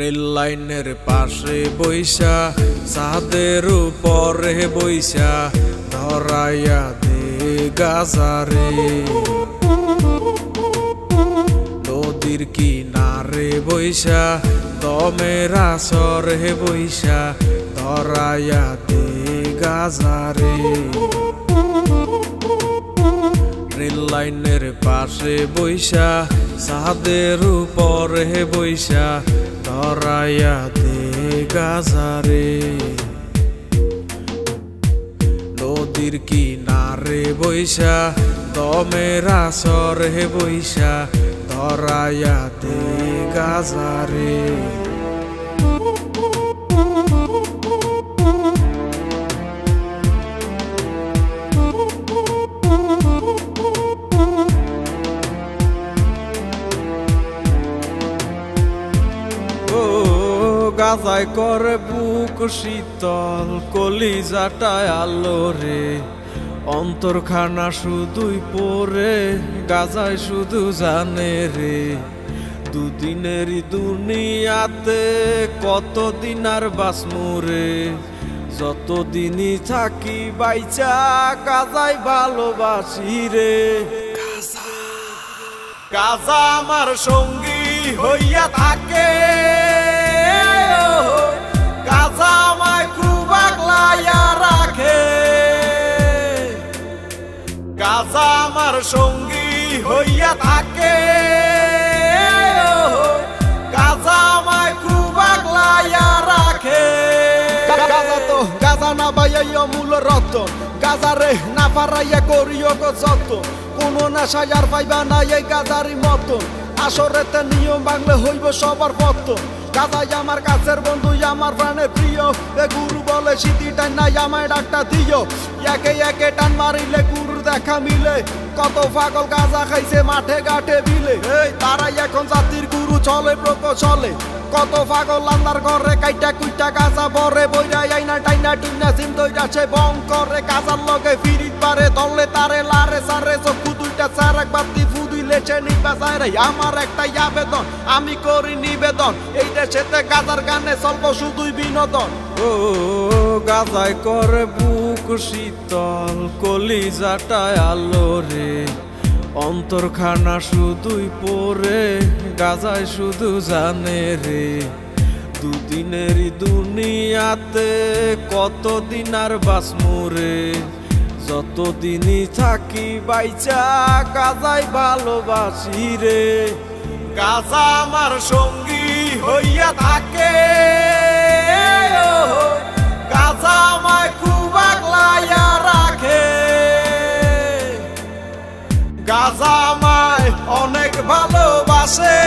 Rail লাইনের পাশে বইসা ছাদের উপরে বইসা ধরাইয়া দে গাজারে। নদীর কিনারে বইসা দমের আসরে বইসা ধরাইয়া দে গাজারে। রেল লাইনের পাশে বইসা ছাদের উপরে বইসা ধরাইয়া দে গাজারে। নদীর কিনারে বইসা দমের আসরে বইসা ধরাইয়া দে গাজারে। গাজায় করে বুক শীতল কলিজাটায় আলো রে। অন্তরখানা শুধুই পরে গাজায় শুধু জানে রে। দুদিনেরই দুনিয়াতে কতদিন আর বাঁচমু রে। যতদিনই থাকি বাইচা গাজায় ভালোবাসি রে। গাজা আমার সঙ্গী হইয়া থাকে। গাজা আমায় খুব আগলাইয়া রাখে। গাজা আমার সঙ্গী হইয়া থাকে। গাজা আমায় খুব আগলাইয়া রাখে। গাজা না বাইয়া মূল রক্ত। গাজারে না পারাইয়া করিও গো যত। কোনো নেশায় আর পাইবা না এই গাজারি মতো। আসরেতে নিয়ম ভাঙলে হইব সবার পত্ত। গাজাই আমার কাছের বন্ধু আমার প্রাণের প্রিয়। এ গুরু বলে সিটি টান নাই আমায় ডাকটা দিও। একে একে টান মারিলে গুরুর দেখা মিলে। কত পাগল গাজা খাইছে মাঠে ঘাটে বিলে। এই তারাই এখন জাতির গুরু চলে প্রকৌশলে। কত পাগল আন্দার ঘরে কাইটা কুইটা গাজা বরে বইরাই আইনা টাইনা টুইনা সিম দইরাছে বং করে। গাজার লগে ফিরিত পারে দলে তারে লারে সারে চক্ষু দুইটা চার একবার ফুদুই লেছে নিবা যায় রে। আমার একটাই আবেদন আমি করি নিবেদন। এই দেশেতে গাজার গানে চলব শুধুই বিনোদন। ও গাজায় করে বুক শীতল কলিজাটায় আলো রে। অন্তরখানা শুধুই পরে গাজায় শুধু জানে রে। দুদিনেরই দুনিয়াতে কতদিন আর বাঁচমু রে। যতদিনই থাকি বাইচা গাজায় ভালোবাসি রে। গাজা আমার সঙ্গী হইয়া থাকে। গাজা আমায় খুব আগলাইয়া রাখে। গাজা আমায় অনেক ভালোবাসে।